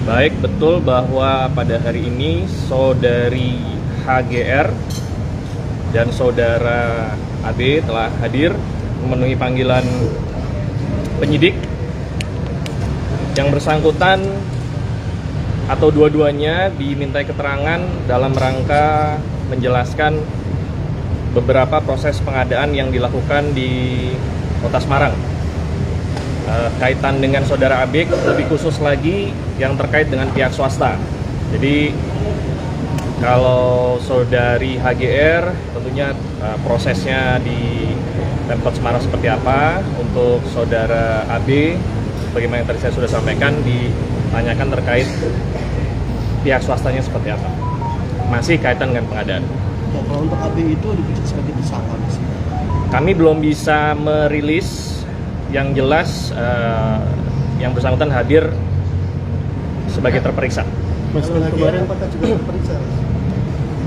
Baik, betul bahwa pada hari ini saudari HGR dan saudara AB telah hadir memenuhi panggilan penyidik. Yang bersangkutan atau dua-duanya dimintai keterangan dalam rangka menjelaskan beberapa proses pengadaan yang dilakukan di Kota Semarang. Kaitan dengan saudara AB, lebih khusus lagi yang terkait dengan pihak swasta. Jadi kalau saudari HGR tentunya prosesnya di Pemkot Semarang seperti apa. Untuk saudara AB, bagaimana yang tadi saya sudah sampaikan, ditanyakan terkait pihak swastanya seperti apa. Masih kaitan dengan pengadaan. Ya, kalau untuk AB itu diperiksa sebagai tersangka sih. Kami belum bisa merilis. Yang jelas yang bersangkutan hadir sebagai terperiksa. Mas, kemarin apakah juga terperiksa?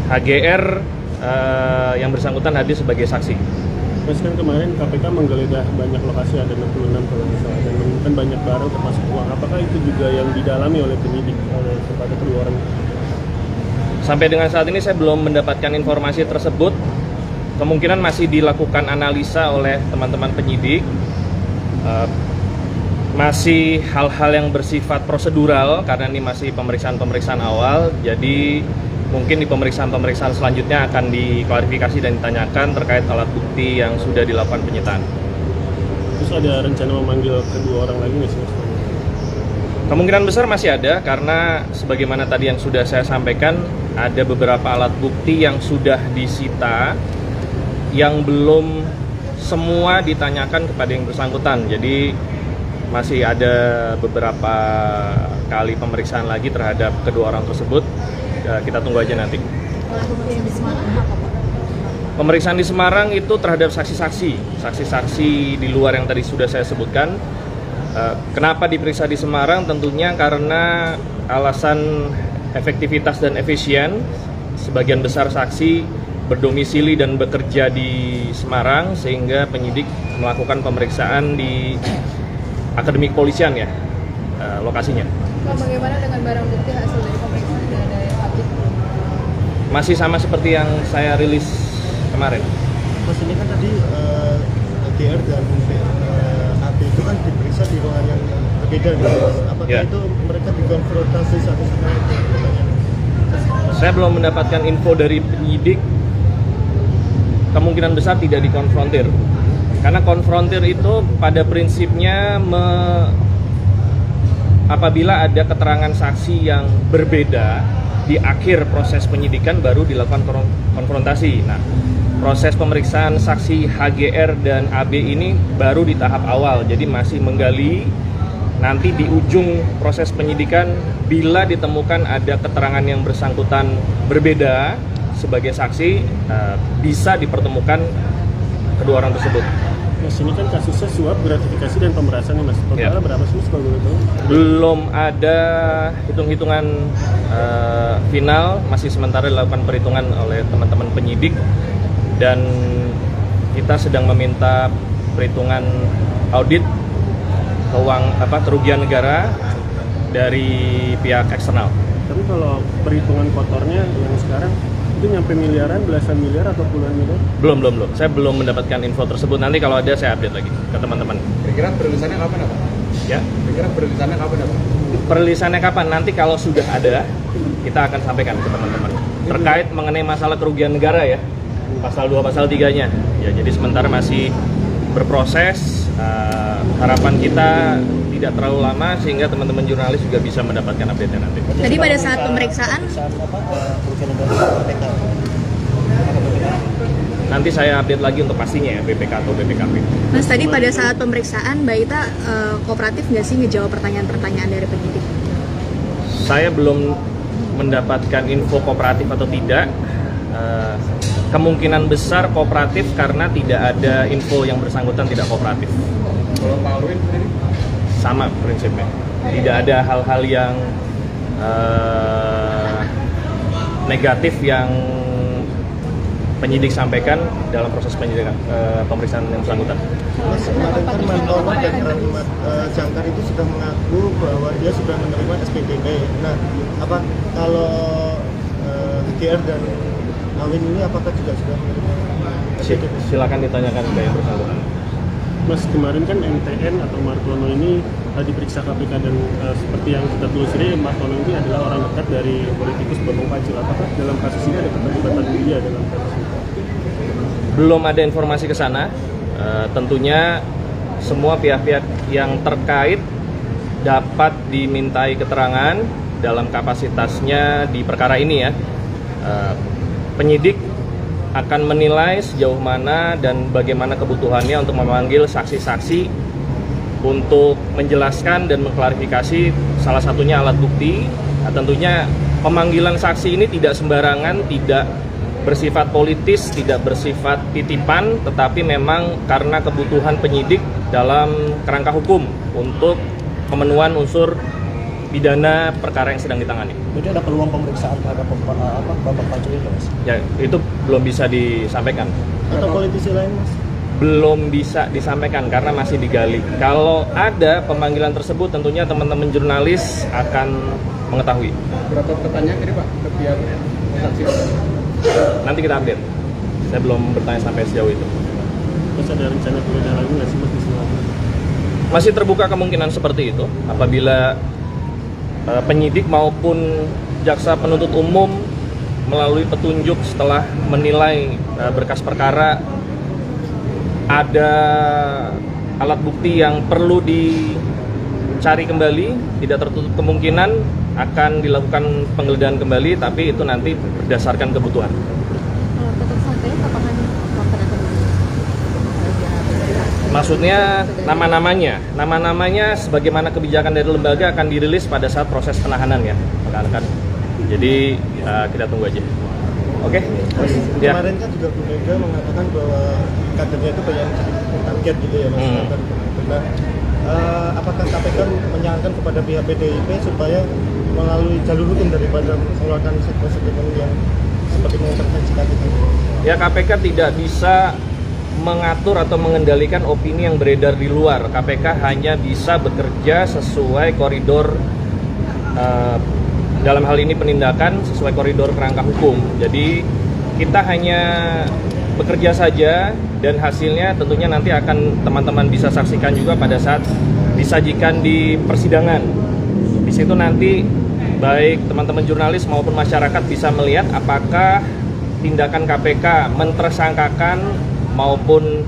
HGR yang bersangkutan hadir sebagai saksi. Mas, kan kemarin KPK menggeledah banyak lokasi, ada 66 kalau misalnya, dan menemukan banyak barang termasuk uang. Apakah itu juga yang didalami oleh penyidik kepada kedua orang? Sampai dengan saat ini saya belum mendapatkan informasi tersebut. Kemungkinan masih dilakukan analisa oleh teman-teman penyidik. Masih hal-hal yang bersifat prosedural karena ini masih pemeriksaan awal. Jadi mungkin di pemeriksaan selanjutnya akan diklarifikasi dan ditanyakan terkait alat bukti yang sudah dilakukan penyitaan. Terus ada rencana memanggil kedua orang lagi nggak sih, Mas? Kemungkinan besar masih ada karena sebagaimana tadi yang sudah saya sampaikan, ada beberapa alat bukti yang sudah disita yang belum semua ditanyakan kepada yang bersangkutan. Jadi masih ada beberapa kali pemeriksaan lagi terhadap kedua orang tersebut. Kita tunggu aja nanti. Pemeriksaan di Semarang itu terhadap saksi-saksi di luar yang tadi sudah saya sebutkan. Kenapa diperiksa di Semarang? Tentunya karena alasan efektivitas dan efisien. Sebagian besar saksi berdomisili dan bekerja di Semarang, sehingga penyidik melakukan pemeriksaan di Akademi Kepolisian ya, lokasinya. Bagaimana dengan barang bukti hasil dari pemeriksaan dari AB? Masih sama seperti yang saya rilis kemarin. Mas, ini kan tadi HGR dan AB itu kan diperiksa di ruangan yang berbeda, Mas. Apakah Ya. itu mereka dikonfrontasi satu sama lain? Saya belum mendapatkan info dari penyidik. Kemungkinan besar tidak dikonfrontir. Karena konfrontir itu pada prinsipnya apabila ada keterangan saksi yang berbeda di akhir proses penyidikan baru dilakukan konfrontasi. Nah, proses pemeriksaan saksi HGR dan AB ini baru di tahap awal, jadi masih menggali. Nanti di ujung proses penyidikan, bila ditemukan ada keterangan yang bersangkutan berbeda sebagai saksi, bisa dipertemukan kedua orang tersebut. Mas, ini kan kasusnya suap, gratifikasi, dan pemerasan nih, Mas. Totalnya berapa sih, Mas, kalau boleh tahu? Belum ada hitung-hitungan final, masih sementara dilakukan perhitungan oleh teman-teman penyidik, dan kita sedang meminta perhitungan audit kerugian negara dari pihak eksternal. Tapi kalau perhitungan kotornya yang sekarang itu nyampe miliaran, belasan miliar, atau puluhan miliar? Belum. Saya belum mendapatkan info tersebut. Nanti kalau ada saya update lagi ke teman-teman. Kira-kira perilisannya kapan, Pak? Ya. Kira-kira perilisannya kapan, Pak? Perilisannya kapan? Nanti kalau sudah ada, kita akan sampaikan ke teman-teman. Terkait mengenai masalah kerugian negara ya, pasal 2, pasal 3-nya. Ya, jadi sementara masih berproses. Harapan kita tidak terlalu lama sehingga teman-teman jurnalis juga bisa mendapatkan update-nya nanti. Tadi pada saat pemeriksaan, Kerugian negara KPK. Nanti saya update lagi untuk pastinya ya, BPK atau BPKP. Mas, tadi pada saat pemeriksaan Mbak Ita kooperatif nggak sih ngejawab pertanyaan-pertanyaan dari penyidik? Saya belum mendapatkan info kooperatif atau tidak. Kemungkinan besar kooperatif karena tidak ada info yang bersangkutan tidak kooperatif. Kalau Pak Alwin sendiri? Sama prinsipnya. Tidak ada hal-hal yang negatif yang penyidik sampaikan dalam proses penyidikan pemeriksaan yang bersangkutan. Mas, kemarin kan Mantono dan Rahmat Jangkar itu sudah mengaku bahwa dia sudah menerima SPDP. Nah, apa kalau HGR dan Awin ini apakah juga sudah menerima SPDP? Silakan ditanyakan ke yang bersangkutan. Mas, kemarin kan MTN atau Martono ini diperiksa KPK dan seperti yang kita telusuri, Martono ini adalah orang dekat dari politikus Bambang Pacul. Apakah dalam kasus ini ada keterlibatan dia dalam kasus ini? Belum ada informasi ke sana. Tentunya semua pihak-pihak yang terkait dapat dimintai keterangan dalam kapasitasnya di perkara ini ya. Penyidik akan menilai sejauh mana dan bagaimana kebutuhannya untuk memanggil saksi-saksi untuk menjelaskan dan mengklarifikasi salah satunya alat bukti. Nah, tentunya pemanggilan saksi ini tidak sembarangan, tidak bersifat politis, tidak bersifat titipan, tetapi memang karena kebutuhan penyidik dalam kerangka hukum untuk pemenuhan unsur pidana perkara yang sedang ditangani. Jadi ada peluang pemeriksaan terhadap Bambang Pacul itu, Mas? Ya, itu belum bisa disampaikan. Atau politisi lain, Mas? Belum bisa disampaikan karena masih digali. Kalau ada pemanggilan tersebut, tentunya teman-teman jurnalis akan mengetahui. Berapa pertanyaan tadi Pak ke pihak saksi? Nanti kita update. Saya belum bertanya sampai sejauh itu. Terus ada rencana penggeledahan lagi nggak sih Mas di sini? Masih terbuka kemungkinan seperti itu apabila penyidik maupun jaksa penuntut umum melalui petunjuk setelah menilai berkas perkara ada alat bukti yang perlu dicari kembali, tidak tertutup kemungkinan akan dilakukan penggeledahan kembali, tapi itu nanti berdasarkan kebutuhan. Maksudnya nama-namanya sebagaimana kebijakan dari lembaga akan dirilis pada saat proses penahanan ya, rekan-rekan. Jadi kita tunggu aja. Oke? Mas, Ya. kemarin kan juga Bu Mega mengatakan bahwa kadernya itu banyak target gitu ya, Mas. Nah, apakah KPK menyarankan kepada pihak PDIP supaya melalui jalur hukum daripada mengeluarkan statement yang seperti mengintervensi KPK? Ya, KPK tidak bisa mengatur atau mengendalikan opini yang beredar di luar. KPK hanya bisa bekerja sesuai koridor dalam hal ini penindakan sesuai koridor kerangka hukum. Jadi kita hanya bekerja saja dan hasilnya tentunya nanti akan teman-teman bisa saksikan juga pada saat disajikan di persidangan. Di situ nanti baik teman-teman jurnalis maupun masyarakat bisa melihat apakah tindakan KPK mentersangkakan maupun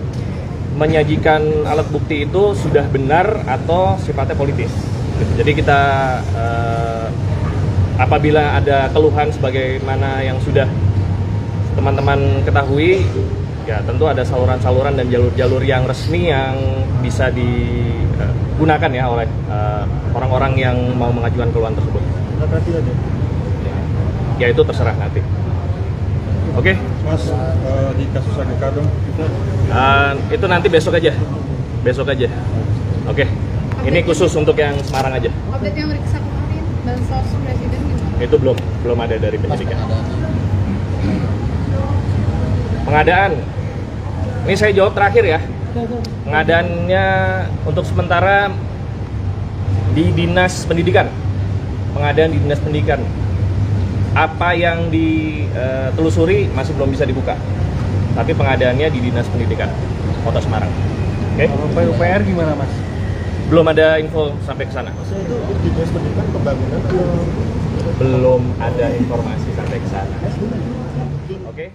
menyajikan alat bukti itu sudah benar atau sifatnya politis. Jadi kita apabila ada keluhan sebagaimana yang sudah teman-teman ketahui, ya tentu ada saluran-saluran dan jalur-jalur yang resmi yang bisa digunakan ya oleh orang-orang yang mau mengajukan keluhan tersebut. Berarti aja. Ya itu terserah nanti. Oke? Mas, di kasus AGK dong, Itu nanti besok aja. Oke. Ini khusus untuk yang Semarang aja. Update yang meriksa kemarin, bansos presiden gimana? Itu belum ada dari penyidikan. Pengadaan. Ini saya jawab terakhir ya. Pengadaannya untuk sementara di Dinas Pendidikan. Pengadaan di Dinas Pendidikan. Apa yang ditelusuri masih belum bisa dibuka. Tapi pengadaannya di Dinas Pendidikan Kota Semarang. Oke? PUPR gimana, Mas? Belum ada info sampai ke sana. Maksudnya itu di Dinas Pendidikan pembangunan atau Belum ada informasi sampai ke sana. Oke?